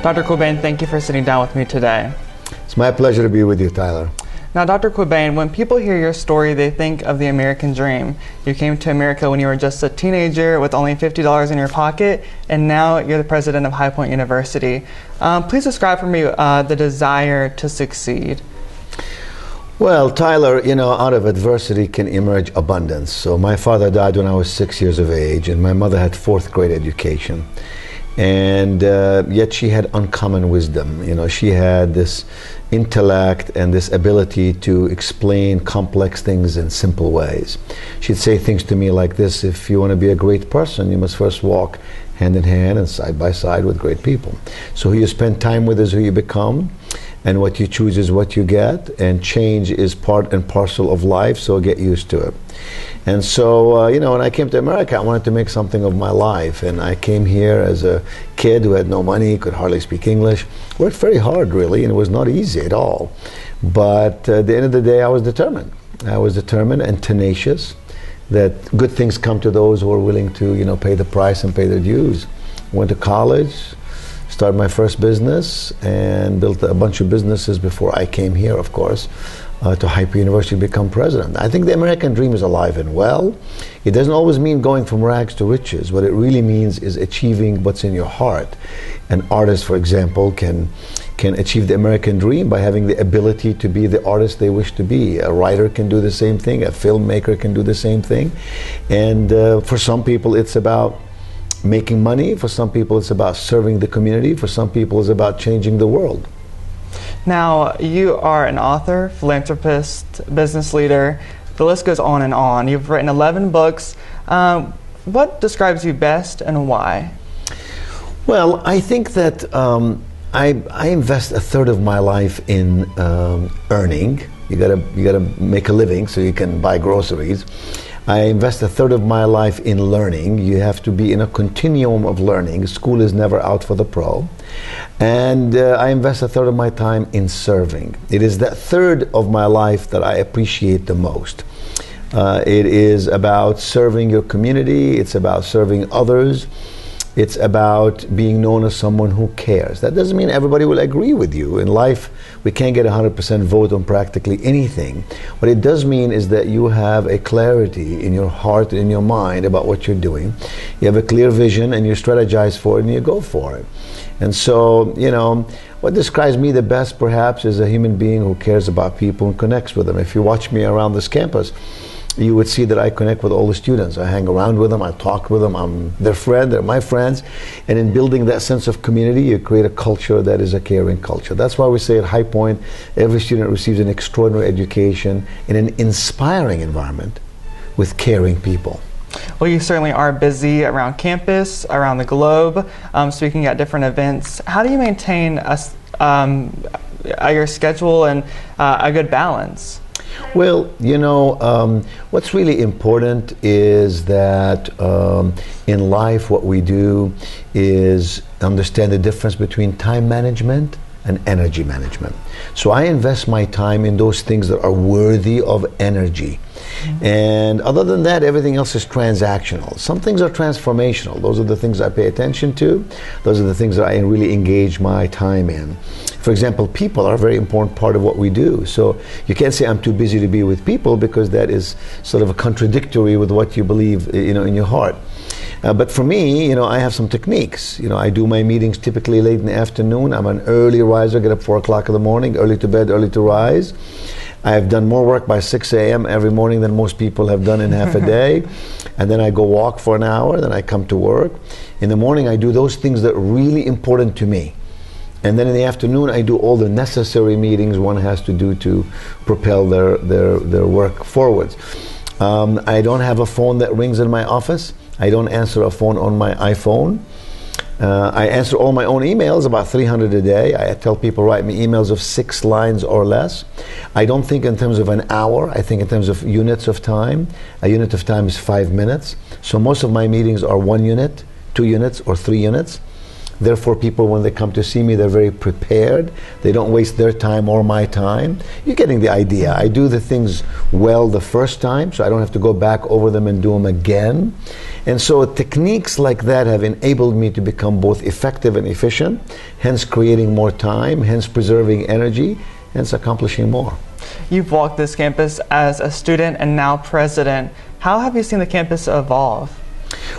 Dr. Quabain, thank you for sitting down with me today. It's my pleasure to be with you, Tyler. Now, Dr. Quabain, when people hear your story, they think of the American dream. You came to America when you were just a teenager with only $50 in your pocket, and now you're the president of High Point University. Please describe for me the desire to succeed. Well, Tyler, out of adversity can emerge abundance. So my father died when I was 6 years of age, and my mother had fourth grade education. And yet she had uncommon wisdom. She had this intellect and this ability to explain complex things in simple ways. She'd say things to me like this: if you want to be a great person, you must first walk hand in hand and side by side with great people. So who you spend time with is who you become, and what you choose is what you get, and change is part and parcel of life, so get used to it. And so, when I came to America, I wanted to make something of my life, and I came here as a kid who had no money, could hardly speak English, worked very hard really, and it was not easy at all. But at the end of the day, I was determined. I was determined and tenacious that good things come to those who are willing to, pay the price and pay their dues. Went to college, started my first business, and built a bunch of businesses before I came here, of course, to High Point University to become president. I think the American dream is alive and well. It doesn't always mean going from rags to riches. What it really means is achieving what's in your heart. An artist, for example, can achieve the American dream by having the ability to be the artist they wish to be. A writer can do the same thing. A filmmaker can do the same thing. And for some people, it's about making money. For some people, it's about serving the community. For some people, it's about changing the world. Now, you are an author, philanthropist, business leader. The list goes on and on. You've written 11 books. What describes you best and why? Well, I think that I invest a third of my life in earning. You gotta make a living so you can buy groceries. I invest a third of my life in learning. You have to be in a continuum of learning. School is never out for the pro. And I invest a third of my time in serving. It is that third of my life that I appreciate the most. It is about serving your community. It's about serving others. It's about being known as someone who cares. That doesn't mean everybody will agree with you. In life, we can't get 100% vote on practically anything. What it does mean is that you have a clarity in your heart and in your mind about what you're doing. You have a clear vision and you strategize for it and you go for it. And so, what describes me the best perhaps is a human being who cares about people and connects with them. If you watch me around this campus, you would see that I connect with all the students. I hang around with them, I talk with them, I'm their friend, they're my friends. And in building that sense of community, you create a culture that is a caring culture. That's why we say at High Point, every student receives an extraordinary education in an inspiring environment with caring people. Well, you certainly are busy around campus, around the globe, speaking at different events. How do you maintain your schedule and a good balance? Well, what's really important is that in life what we do is understand the difference between time management and energy management. So I invest my time in those things that are worthy of energy. And other than that, everything else is transactional. Some things are transformational. Those are the things I pay attention to. Those are the things that I really engage my time in. For example, people are a very important part of what we do. So you can't say I'm too busy to be with people, because that is sort of a contradictory with what you believe, in your heart. But for me, I have some techniques. I do my meetings typically late in the afternoon. I'm an early riser, get up 4 o'clock in the morning, early to bed, early to rise. I have done more work by 6 a.m. every morning than most people have done in half a day. And then I go walk for an hour, then I come to work. In the morning, I do those things that are really important to me. And then in the afternoon, I do all the necessary meetings one has to do to propel their work forwards. I don't have a phone that rings in my office. I don't answer a phone on my iPhone. I answer all my own emails, about 300 a day. I tell people, write me emails of 6 lines or less. I don't think in terms of an hour. I think in terms of units of time. A unit of time is 5 minutes. So most of my meetings are 1 unit, 2 units, or 3 units. Therefore, people, when they come to see me, they're very prepared. They don't waste their time or my time. You're getting the idea. I do the things well the first time, so I don't have to go back over them and do them again. And so techniques like that have enabled me to become both effective and efficient, hence creating more time, hence preserving energy, hence accomplishing more. You've walked this campus as a student and now president. How have you seen the campus evolve?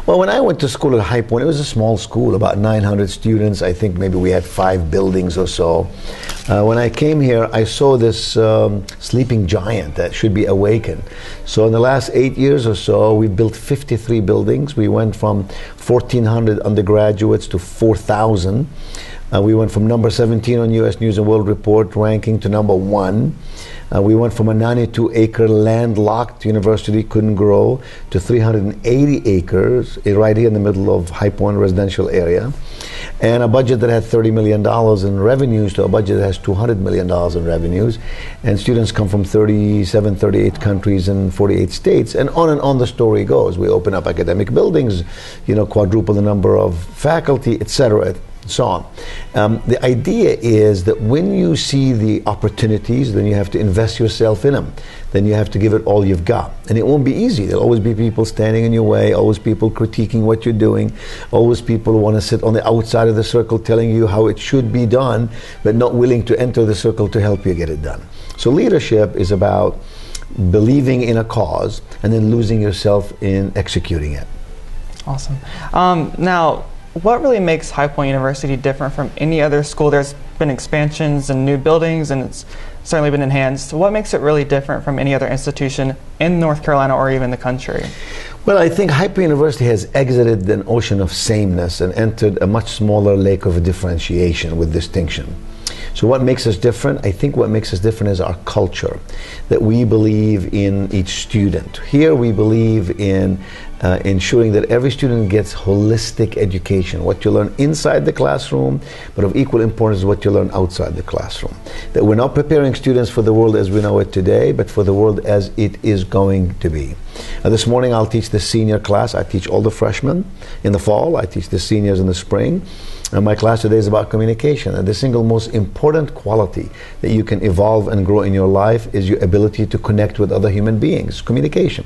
Well, when I went to school at High Point, it was a small school, about 900 students. I think maybe we had 5 buildings or so. When I came here, I saw this sleeping giant that should be awakened. So in the last 8 years or so, we built 53 buildings. We went from 1,400 undergraduates to 4,000. We went from number 17 on U.S. News and World Report ranking to number 1. We went from a 92-acre landlocked university, couldn't grow, to 380 acres right here in the middle of High Point residential area. And a budget that had $30 million in revenues to a budget that has $200 million in revenues. And students come from 37, 38 countries and 48 states. And on the story goes. We open up academic buildings, quadruple the number of faculty, et cetera, so on. The idea is that when you see the opportunities, then you have to invest yourself in them. Then you have to give it all you've got. And it won't be easy. There'll always be people standing in your way, always people critiquing what you're doing, always people who want to sit on the outside of the circle telling you how it should be done, but not willing to enter the circle to help you get it done. So leadership is about believing in a cause and then losing yourself in executing it. Awesome. Now, what really makes High Point University different from any other school? There's been expansions and new buildings, and it's certainly been enhanced. What makes it really different from any other institution in North Carolina or even the country? Well, I think High Point University has exited an ocean of sameness and entered a much smaller lake of differentiation with distinction. So what makes us different? I think what makes us different is our culture, that we believe in each student. Here we believe in ensuring that every student gets holistic education, what you learn inside the classroom, but of equal importance is what you learn outside the classroom. That we're not preparing students for the world as we know it today, but for the world as it is going to be. This morning I'll teach the senior class. I teach all the freshmen in the fall. I teach the seniors in the spring. And my class today is about communication. And the single most important quality that you can evolve and grow in your life is your ability to connect with other human beings, communication.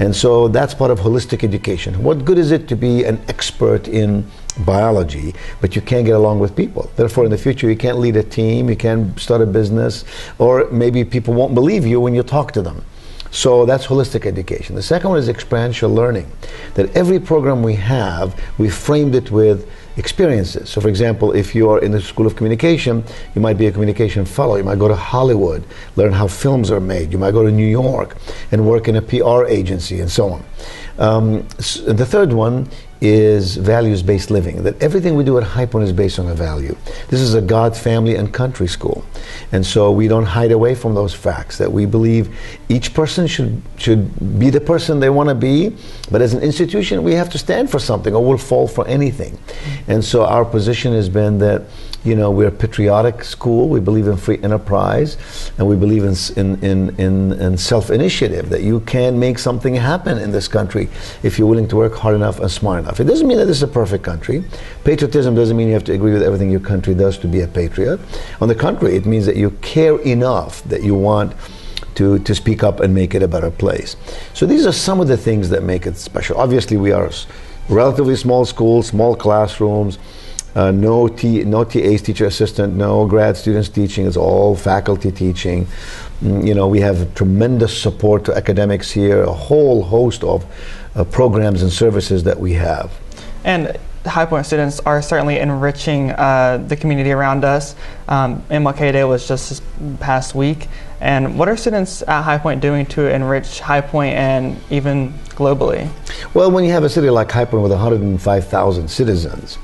And so that's part of holistic education. What good is it to be an expert in biology, but you can't get along with people? Therefore, in the future, you can't lead a team, you can't start a business, or maybe people won't believe you when you talk to them. So that's holistic education. The second one is experiential learning. That every program we have, we framed it with experiences. So for example, if you are in the School of Communication, you might be a communication fellow. You might go to Hollywood, learn how films are made. You might go to New York and work in a PR agency and so on. The third one is values-based living, that everything we do at High Point is based on a value. This is a God, family, and country school. And so we don't hide away from those facts, that we believe each person should be the person they want to be, but as an institution we have to stand for something or we'll fall for anything. And so our position has been that we're a patriotic school, we believe in free enterprise, and we believe in self-initiative, that you can make something happen in this country if you're willing to work hard enough and smart enough. It doesn't mean that this is a perfect country. Patriotism doesn't mean you have to agree with everything your country does to be a patriot. On the contrary, it means that you care enough that you want to speak up and make it a better place. So these are some of the things that make it special. Obviously, we are a relatively small school, small classrooms, no TAs, teacher assistant, no grad students teaching, it's all faculty teaching. We have tremendous support to academics here, a whole host of programs and services that we have. And High Point students are certainly enriching the community around us. MLK Day was just this past week. And what are students at High Point doing to enrich High Point and even globally? Well, when you have a city like High Point with 105,000 citizens,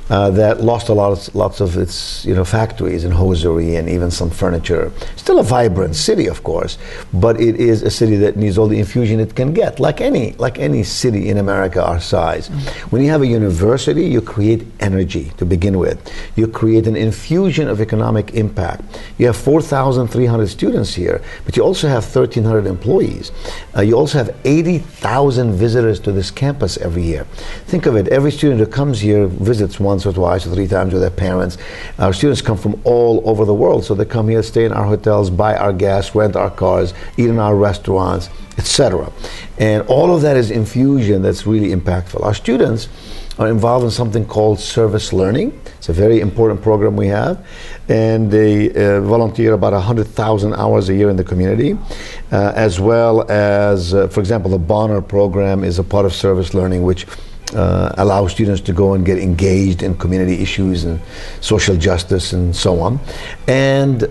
that lost lots of its factories and hosiery and even some furniture. Still a vibrant city, of course, but it is a city that needs all the infusion it can get, like any city in America our size. Mm-hmm. When you have a university, you create energy to begin with. You create an infusion of economic impact. You have 4,300 students here, but you also have 1,300 employees. You also have 80,000 visitors to this campus every year. Think of it, every student who comes here visits once once or twice or 3 times with their parents. Our students come from all over the world, so they come here, stay in our hotels, buy our gas, rent our cars, eat in our restaurants, etc. And all of that is infusion that's really impactful. Our students are involved in something called service learning. It's a very important program we have, and they volunteer about 100,000 hours a year in the community, as well as, for example, the Bonner program is a part of service learning, which allows students to go and get engaged in community issues and social justice and so on. And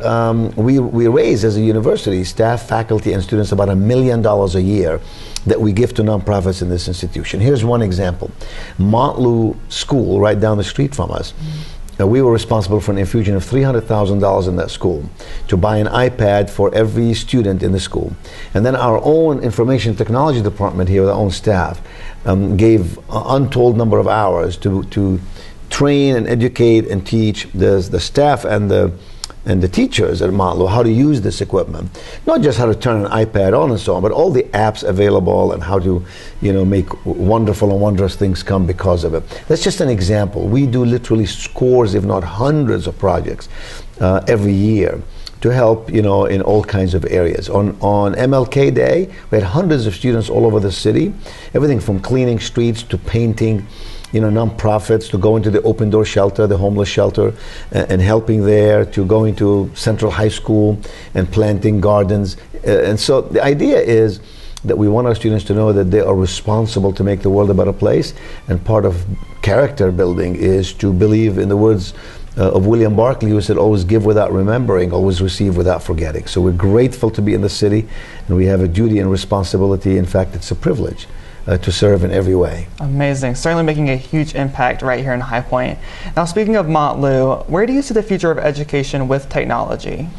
we raise, as a university, staff, faculty, and students about $1 million a year that we give to nonprofits in this institution. Here's one example. Montlou School, right down the street from us, we were responsible for an infusion of $300,000 in that school to buy an iPad for every student in the school. And then our own information technology department here, with our own staff, gave an untold number of hours to train and educate and teach the staff and the teachers at Montlou how to use this equipment. Not just how to turn an iPad on and so on, but all the apps available and how to, make wonderful and wondrous things come because of it. That's just an example. We do literally scores, if not hundreds, of projects every year to help, in all kinds of areas. On MLK Day, we had hundreds of students all over the city, everything from cleaning streets to painting, nonprofits, to going to the Open Door Shelter, the homeless shelter, and helping there, to going to Central High School and planting gardens. And so the idea is that we want our students to know that they are responsible to make the world a better place, and part of character building is to believe in the words of William Barclay, who said, always give without remembering, always receive without forgetting. So we're grateful to be in the city, and we have a duty and responsibility. In fact, it's a privilege to serve in every way. Amazing. Certainly making a huge impact right here in High Point. Now, speaking of Montlou, where do you see the future of education with technology?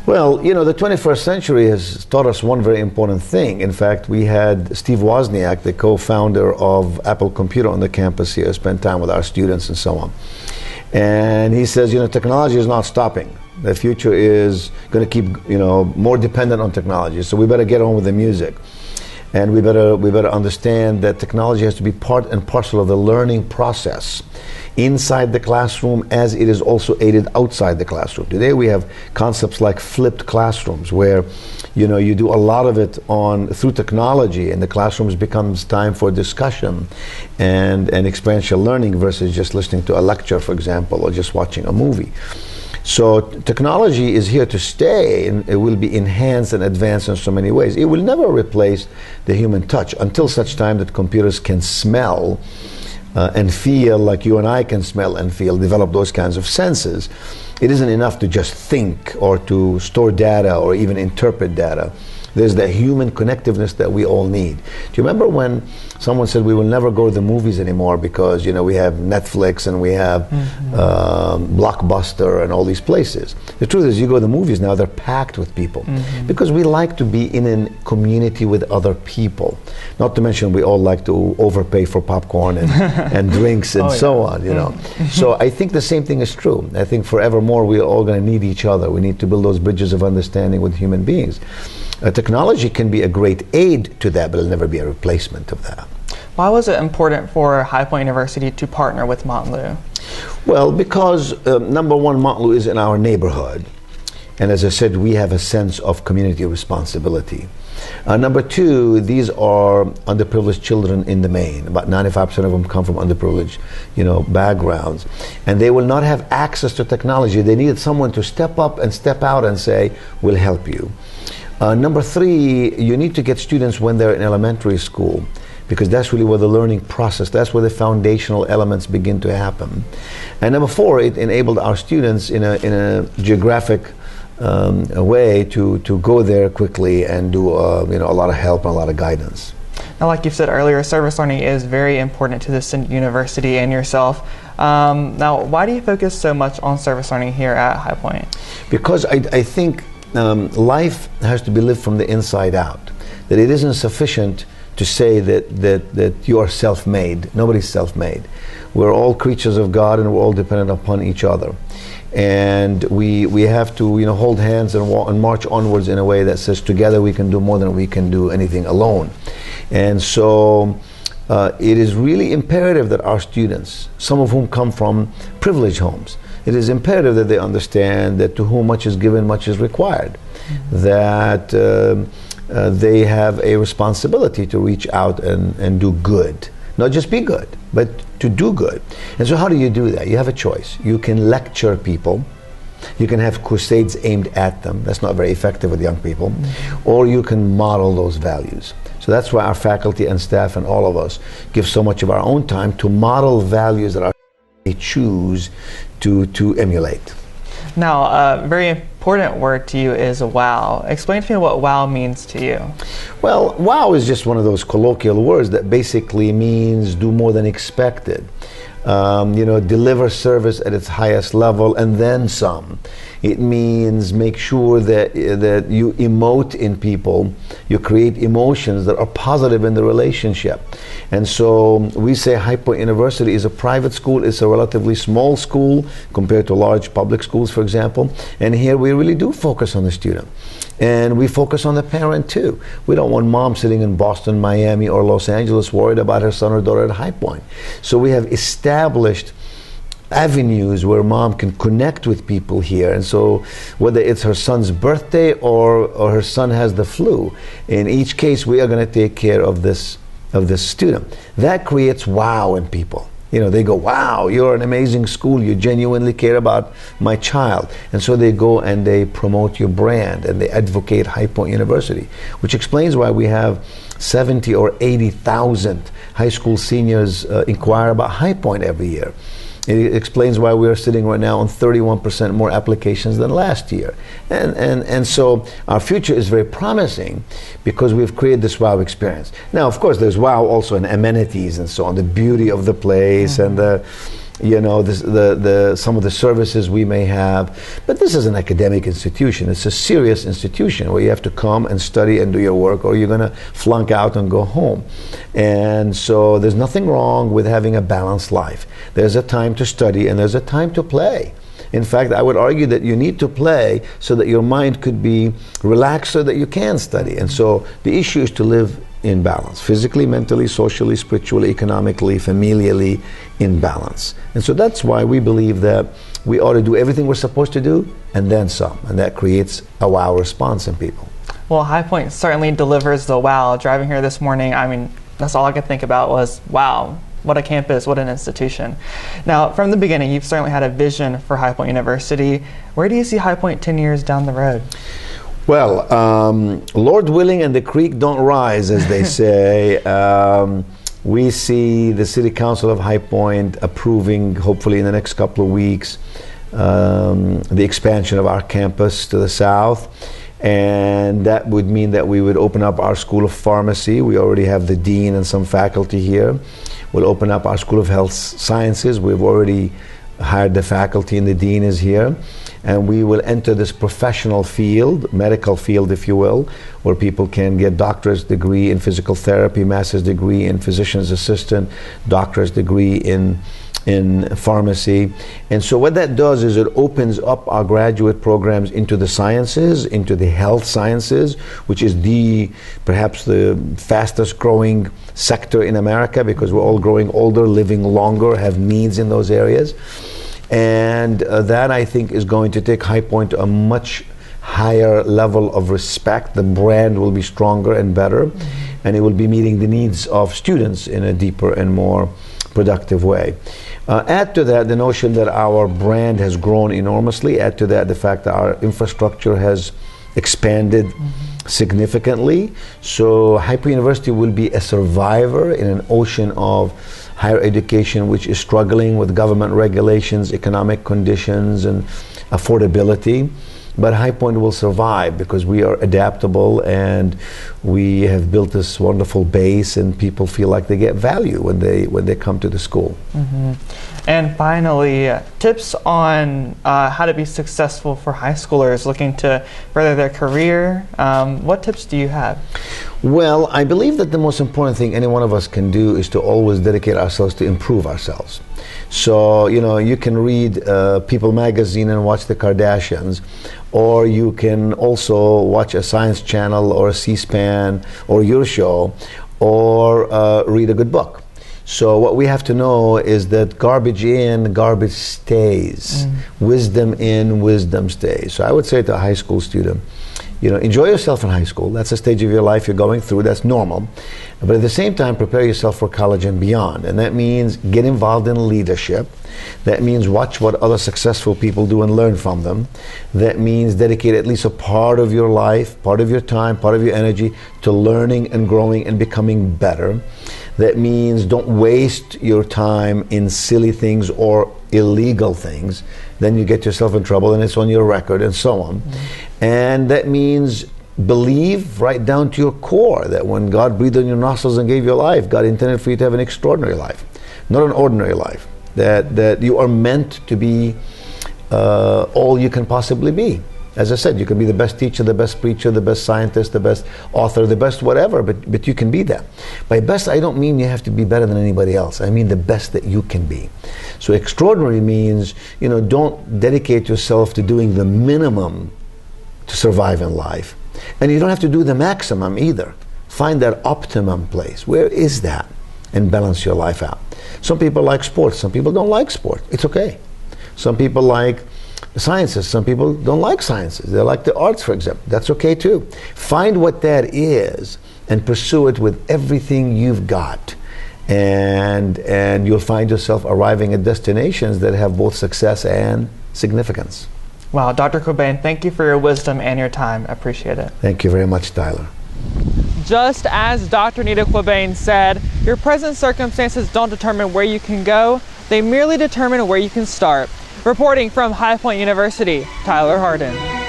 Well, the 21st century has taught us one very important thing. In fact, we had Steve Wozniak, the co-founder of Apple Computer, on the campus here, spent time with our students and so on. And he says, technology is not stopping. The future is going to keep, more dependent on technology. So we better get on with the music. And we better understand that technology has to be part and parcel of the learning process inside the classroom, as it is also aided outside the classroom. Today we have concepts like flipped classrooms, where you do a lot of it through technology, and the classrooms becomes time for discussion and experiential learning versus just listening to a lecture, for example, or just watching a movie. So technology is here to stay, and it will be enhanced and advanced in so many ways. It will never replace the human touch until such time that computers can smell and feel like you and I can smell and feel, develop those kinds of senses. It isn't enough to just think or to store data or even interpret data. There's the human connectiveness that we all need. Do you remember when someone said we will never go to the movies anymore because we have Netflix and we have Blockbuster and all these places? The truth is, you go to the movies now, they're packed with people because we like to be in a community with other people. Not to mention, we all like to overpay for popcorn and drinks and so on. So I think the same thing is true. I think forevermore we're all going to need each other. We need to build those bridges of understanding with human beings. Technology can be a great aid to that, but it'll never be a replacement of that. Why was it important for High Point University to partner with Montlou? Well, because number one, Montlou is in our neighborhood. And as I said, we have a sense of community responsibility. Number two, these are underprivileged children in the main. About 95% of them come from underprivileged, backgrounds. And they will not have access to technology. They needed someone to step up and step out and say, we'll help you. Number three, you need to get students when they're in elementary school, because that's really where the learning process, that's where the foundational elements begin to happen. And number four, it enabled our students in a geographic way to go there quickly and do a lot of help and a lot of guidance. Now, like you said earlier, service learning is very important to this university and yourself. Now, why do you focus so much on service learning here at High Point? Because I think life has to be lived from the inside out. That it isn't sufficient to say that you are self-made. Nobody's self-made. We're all creatures of God, and we're all dependent upon each other. And we have to hold hands and march onwards in a way that says together we can do more than we can do anything alone. And so it is really imperative that our students, some of whom come from privileged homes, it is imperative that they understand that to whom much is given, much is required. That they have a responsibility to reach out and do good. Not just be good, but to do good. And so how do you do that? You have a choice. You can lecture people. You can have crusades aimed at them. That's not very effective with young people. Or you can model those values. So that's why our faculty and staff and all of us give so much of our own time to model values that our they choose to emulate. Now, a very important word to you is wow. Explain to me what wow means to you. Well, wow is just one of those colloquial words that basically means do more than expected. Deliver service at its highest level and then some. It means make sure that you emote in people, you create emotions that are positive in the relationship. And so we say High Point University is a private school. It's a relatively small school compared to large public schools, for example. And here we really do focus on the student. And we focus on the parent too. We don't want mom sitting in Boston, Miami, or Los Angeles worried about her son or daughter at High Point. So we have established avenues where mom can connect with people here. And so whether it's her son's birthday or her son has the flu, in each case we are going to take care of this student. That creates wow in people. They go, wow, you're an amazing school. You genuinely care about my child. And so they go and they promote your brand and they advocate High Point University, which explains why we have 70 or 80,000 high school seniors inquire about High Point every year. It explains why we are sitting right now on 31% more applications than last year. And so our future is very promising because we've created this wow experience. Now, of course, there's wow also in amenities and so on, the beauty of the place and some of the services we may have. But this is an academic institution. It's a serious institution where you have to come and study and do your work or you're going to flunk out and go home. And so there's nothing wrong with having a balanced life. There's a time to study and there's a time to play. In fact, I would argue that you need to play so that your mind could be relaxed so that you can study. And so the issue is to live in balance, physically, mentally, socially, spiritually, economically, familially, in balance. And so that's why we believe that we ought to do everything we're supposed to do and then some. And that creates a wow response in people. Well, High Point certainly delivers the wow. Driving here this morning, that's all I could think about was, wow, what a campus, what an institution. Now, from the beginning, you've certainly had a vision for High Point University. Where do you see High Point 10 years down the road? Well, Lord willing and the creek don't rise, as they say. We see the City Council of High Point approving, hopefully in the next couple of weeks, the expansion of our campus to the south. And that would mean that we would open up our School of Pharmacy. We already have the dean and some faculty here. We'll open up our School of Health Sciences. We've already hired the faculty and the dean is here. And we will enter this professional field, medical field if you will, where people can get doctor's degree in physical therapy, master's degree in physician's assistant, doctor's degree in pharmacy. And so what that does is it opens up our graduate programs into the sciences, into the health sciences, which is perhaps the fastest growing sector in America because we're all growing older, living longer, have needs in those areas. And that, I think, is going to take High Point to a much higher level of respect. The brand will be stronger and better, and it will be meeting the needs of students in a deeper and more productive way. Add to that the notion that our brand has grown enormously. Add to that the fact that our infrastructure has expanded significantly. So High Point University will be a survivor in an ocean of higher education which is struggling with government regulations, economic conditions, and affordability. But High Point will survive because we are adaptable and we have built this wonderful base, and people feel like they get value when they come to the school. And finally, tips on how to be successful for high schoolers looking to further their career. What tips do you have? Well, I believe that the most important thing any one of us can do is to always dedicate ourselves to improve ourselves. So, you can read People magazine and watch the Kardashians, or you can also watch a Science Channel or a C-SPAN or your show, or read a good book. So what we have to know is that garbage in, garbage stays. Wisdom in, wisdom stays. So I would say to a high school student, you know, enjoy yourself in high school. That's a stage of your life you're going through. That's normal. But at the same time, prepare yourself for college and beyond. And that means get involved in leadership. That means watch what other successful people do and learn from them. That means dedicate at least a part of your life, part of your time, part of your energy to learning and growing and becoming better. That means don't waste your time in silly things or illegal things. Then you get yourself in trouble and it's on your record and so on. And that means believe right down to your core that when God breathed on your nostrils and gave you life, God intended for you to have an extraordinary life, not an ordinary life. That you are meant to be all you can possibly be. As I said, you can be the best teacher, the best preacher, the best scientist, the best author, the best whatever, but you can be that. By best, I don't mean you have to be better than anybody else. I mean the best that you can be. So extraordinary means, you know, don't dedicate yourself to doing the minimum to survive in life. And you don't have to do the maximum either. Find that optimum place. Where is that? And balance your life out. Some people like sports, some people don't like sport. It's okay. Some people like sciences, some people don't like sciences. They like the arts, for example. That's okay too. Find what that is and pursue it with everything you've got. And you'll find yourself arriving at destinations that have both success and significance. Wow, Dr. Cobain, thank you for your wisdom and your time. I appreciate it. Thank you very much, Tyler. Just as Dr. Nida Cobain said, your present circumstances don't determine where you can go, they merely determine where you can start. Reporting from High Point University, Tyler Hardin.